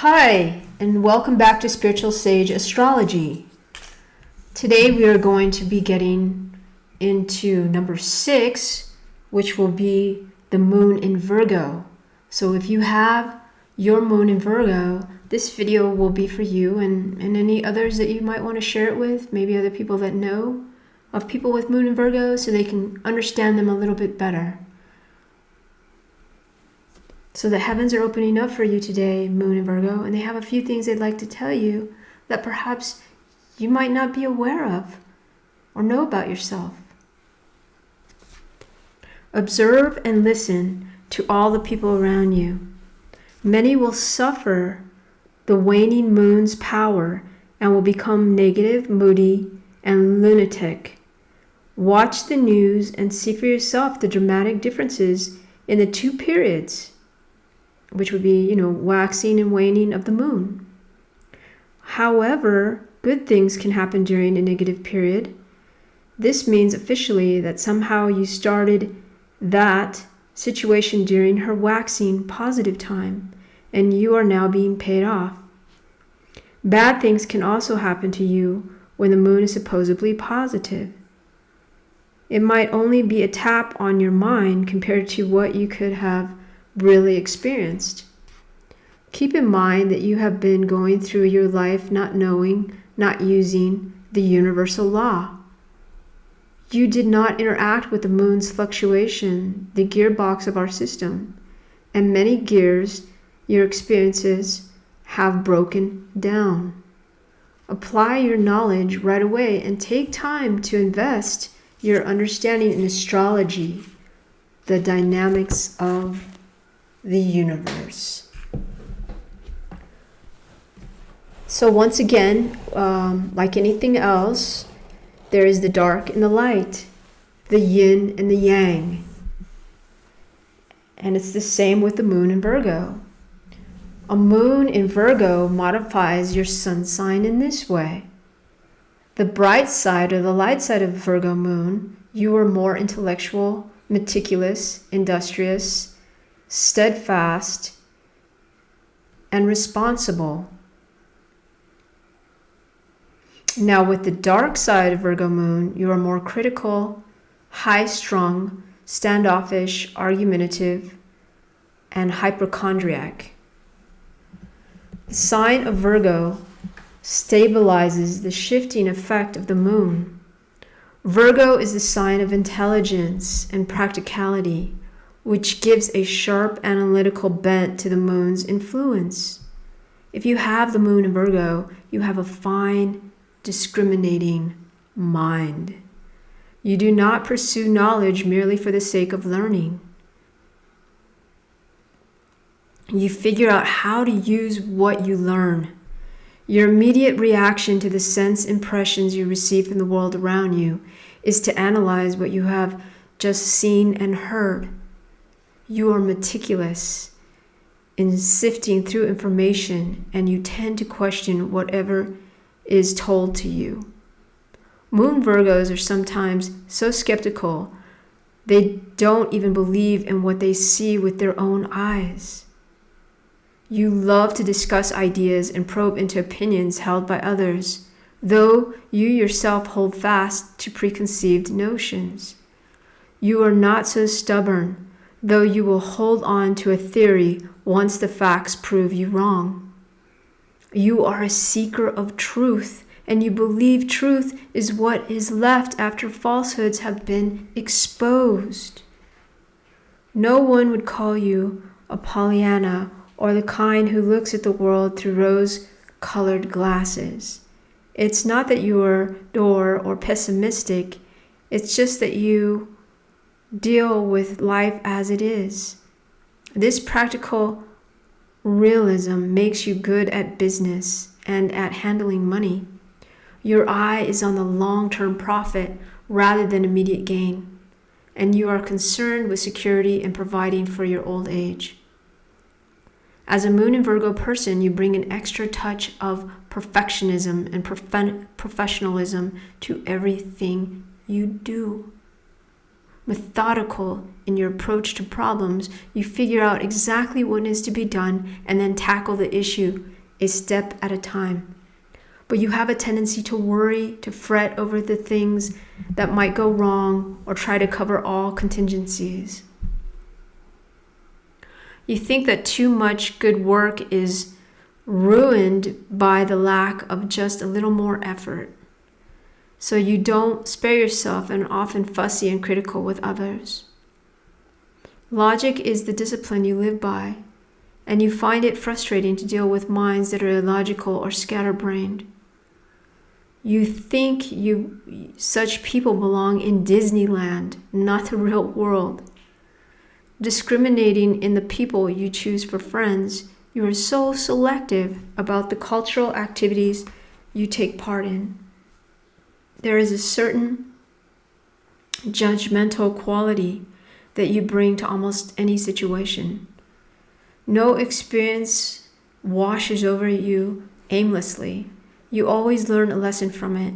Hi, and welcome back to Spiritual Sage Astrology. Today we are going to be getting into number 6, which will be the moon in Virgo. So if you have your moon in Virgo, this video will be for you and any others that you might want to share it with, maybe other people that know of people with moon in Virgo so they can understand them a little bit better. So the heavens are opening up for you today, moon in Virgo, and they have a few things they'd like to tell you that perhaps you might not be aware of or know about yourself. Observe and listen to all the people around you. Many will suffer the waning moon's power and will become negative, moody, and lunatic. Watch the news and see for yourself the dramatic differences in the two periods, which would be, waxing and waning of the moon. However, good things can happen during a negative period. This means officially that somehow you started that situation during her waxing positive time, and you are now being paid off. Bad things can also happen to you when the moon is supposedly positive. It might only be a tap on your mind compared to what you could have really experienced. Keep in mind that you have been going through your life not knowing, not using the universal law. You did not interact with the moon's fluctuation, the gearbox of our system, and many gears your experiences have broken down. Apply your knowledge right away and take time to invest your understanding in astrology, the dynamics of the universe. So once again, like anything else, there is the dark and the light, the yin and the yang. And it's the same with the moon in Virgo. A moon in Virgo modifies your sun sign in this way. The bright side or the light side of Virgo moon, you are more intellectual, meticulous, industrious, steadfast, and responsible. Now with the dark side of Virgo moon, you are more critical, high-strung, standoffish, argumentative, and hypochondriac. The sign of Virgo stabilizes the shifting effect of the moon. Virgo is the sign of intelligence and practicality, which gives a sharp analytical bent to the moon's influence. If you have the moon in Virgo, you have a fine, discriminating mind. You do not pursue knowledge merely for the sake of learning. You figure out how to use what you learn. Your immediate reaction to the sense impressions you receive from the world around you is to analyze what you have just seen and heard. You are meticulous in sifting through information, and you tend to question whatever is told to you. Moon Virgos are sometimes so skeptical they don't even believe in what they see with their own eyes. You love to discuss ideas and probe into opinions held by others, though you yourself hold fast to preconceived notions. You are not so stubborn, though you will hold on to a theory once the facts prove you wrong. You are a seeker of truth, and you believe truth is what is left after falsehoods have been exposed. No one would call you a Pollyanna or the kind who looks at the world through rose-colored glasses. It's not that you are dull or pessimistic, it's just that you deal with life as it is. This practical realism makes you good at business and at handling money. Your eye is on the long-term profit rather than immediate gain, and you are concerned with security and providing for your old age. As a moon in Virgo person, you bring an extra touch of perfectionism and professionalism to everything you do. methodical in your approach to problems. You figure out exactly what needs to be done and then tackle the issue a step at a time. But you have a tendency to worry, to fret over the things that might go wrong, or try to cover all contingencies. You think that too much good work is ruined by the lack of just a little more effort. So you don't spare yourself and are often fussy and critical with others. Logic is the discipline you live by, and you find it frustrating to deal with minds that are illogical or scatterbrained. You think such people belong in Disneyland, not the real world. Discriminating in the people you choose for friends, you are so selective about the cultural activities you take part in. There is a certain judgmental quality that you bring to almost any situation. No experience washes over you aimlessly. You always learn a lesson from it.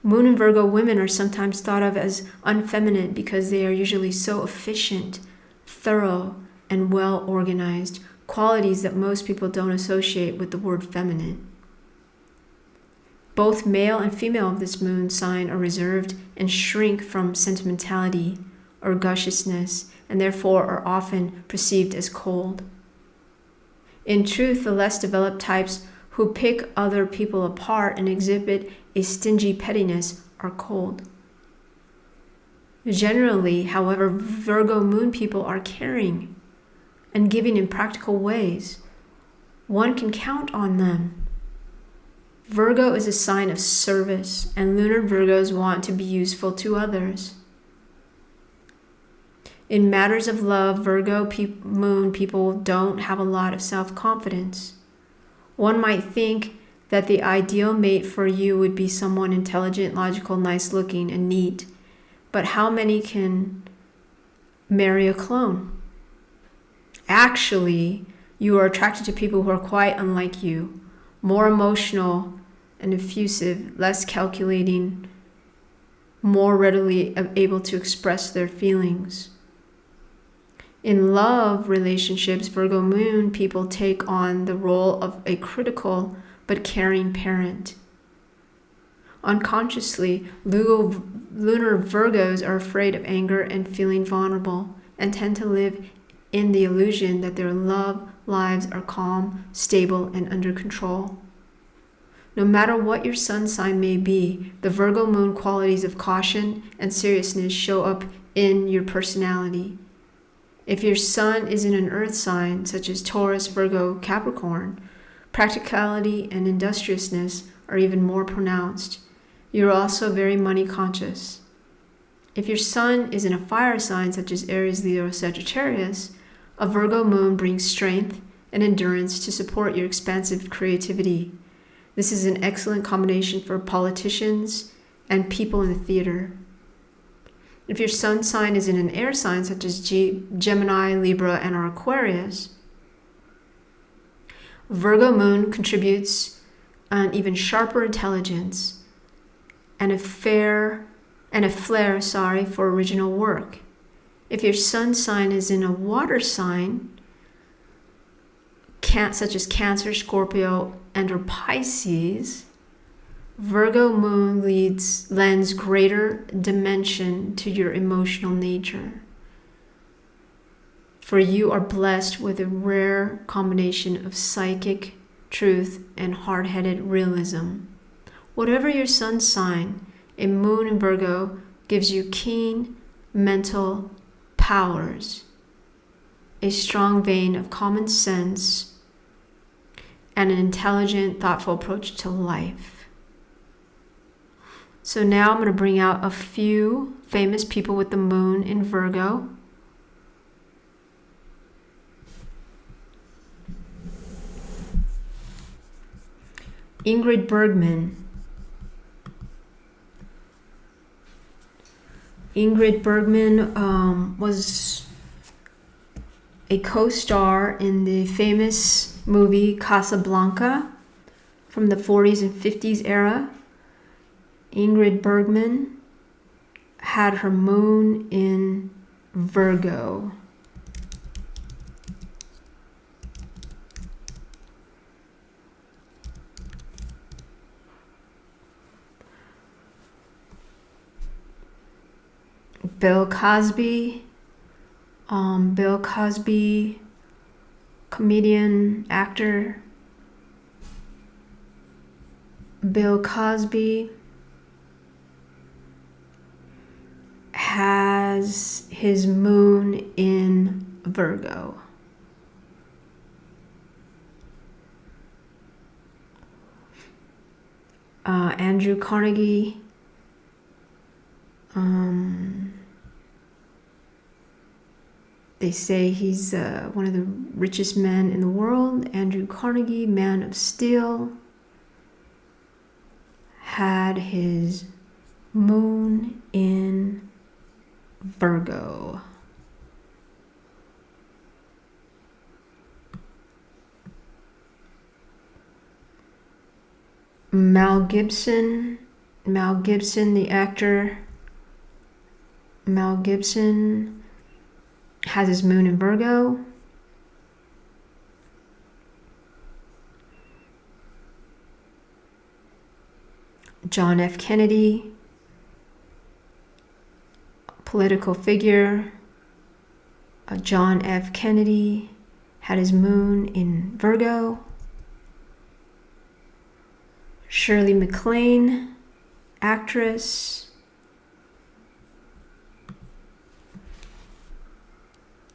Moon and Virgo women are sometimes thought of as unfeminine because they are usually so efficient, thorough, and well organized, qualities that most people don't associate with the word feminine. Both male and female of this moon sign are reserved and shrink from sentimentality or gushousness, and therefore are often perceived as cold. In truth, the less developed types who pick other people apart and exhibit a stingy pettiness are cold. Generally, however, Virgo moon people are caring and giving in practical ways. One can count on them. Virgo is a sign of service, and lunar Virgos want to be useful to others. In matters of love, Virgo moon people don't have a lot of self-confidence. One might think that the ideal mate for you would be someone intelligent, logical, nice-looking, and neat. But how many can marry a clone? Actually, you are attracted to people who are quite unlike you, more emotional and effusive, less calculating, more readily able to express their feelings. In love relationships, Virgo moon people take on the role of a critical but caring parent. Unconsciously, lunar Virgos are afraid of anger and feeling vulnerable, and tend to live in the illusion that their love lives are calm, stable, and under control. No matter what your sun sign may be, the Virgo moon qualities of caution and seriousness show up in your personality. If your sun is in an earth sign, such as Taurus, Virgo, Capricorn, practicality and industriousness are even more pronounced. You're also very money conscious. If your sun is in a fire sign, such as Aries, Leo, Sagittarius, a Virgo moon brings strength and endurance to support your expansive creativity. This is an excellent combination for politicians and people in the theater. If your sun sign is in an air sign, such as Gemini, Libra, and or Aquarius, Virgo moon contributes an even sharper intelligence and a flair for original work. If your sun sign is in a water sign, such as Cancer, Scorpio, and or Pisces, Virgo moon lends greater dimension to your emotional nature. For you are blessed with a rare combination of psychic truth and hard-headed realism. Whatever your sun sign, a moon in Virgo gives you keen mental powers, a strong vein of common sense, and an intelligent, thoughtful approach to life. So now I'm going to bring out a few famous people with the moon in Virgo. Ingrid Bergman. Ingrid Bergman was a co-star in the famous movie Casablanca from the 40s and 50s era. Ingrid Bergman had her moon in Virgo. Bill Cosby, comedian, actor. Bill Cosby has his moon in Virgo. Andrew Carnegie, they say he's one of the richest men in the world. Andrew Carnegie, man of steel, had his moon in Virgo. Mel Gibson, the actor, Mel Gibson has his moon in Virgo. John F. Kennedy, political figure. John F. Kennedy had his moon in Virgo. Shirley MacLaine, actress.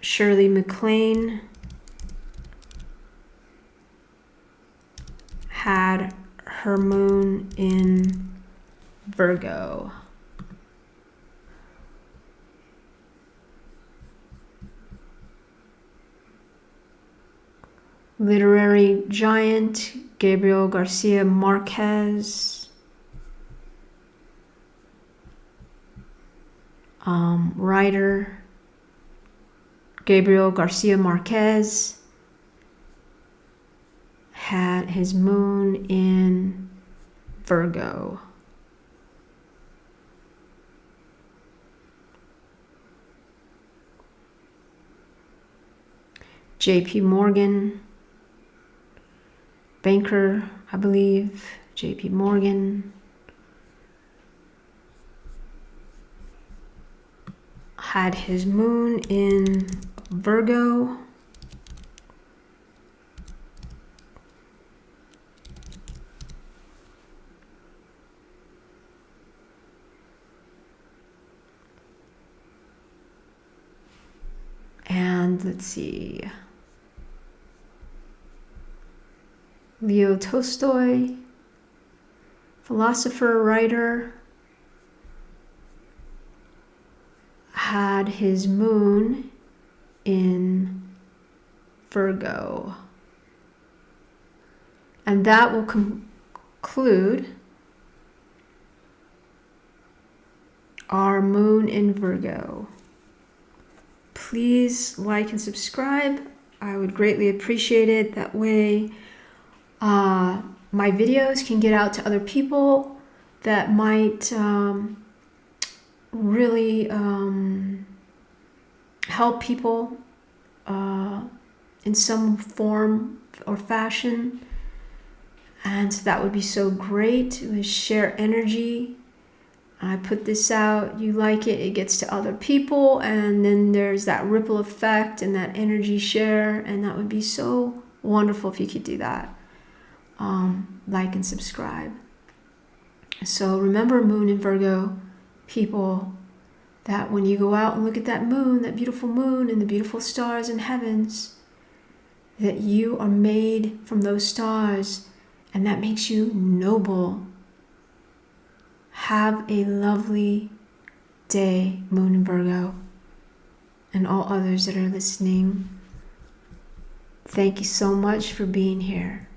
Shirley MacLaine had her moon in Virgo. Literary giant Gabriel Garcia Marquez. Writer Gabriel Garcia Marquez had his moon in Virgo. J.P. Morgan, banker, I believe, J.P. Morgan, had his moon in Virgo. And let's see, Leo Tolstoy, philosopher, writer, had his moon in Virgo. And that will conclude our moon in Virgo. Please like and subscribe. I would greatly appreciate it. That way my videos can get out to other people that might really help people in some form or fashion. And that would be so great. We share energy. I put this out, you like it, it gets to other people, and then there's that ripple effect and that energy share, and that would be so wonderful if you could do that. Like and subscribe. So remember, Moon in Virgo people, that when you go out and look at that moon, that beautiful moon and the beautiful stars in heavens, that you are made from those stars, and that makes you noble. Have a lovely day, Moon in Virgo, and all others that are listening. Thank you so much for being here.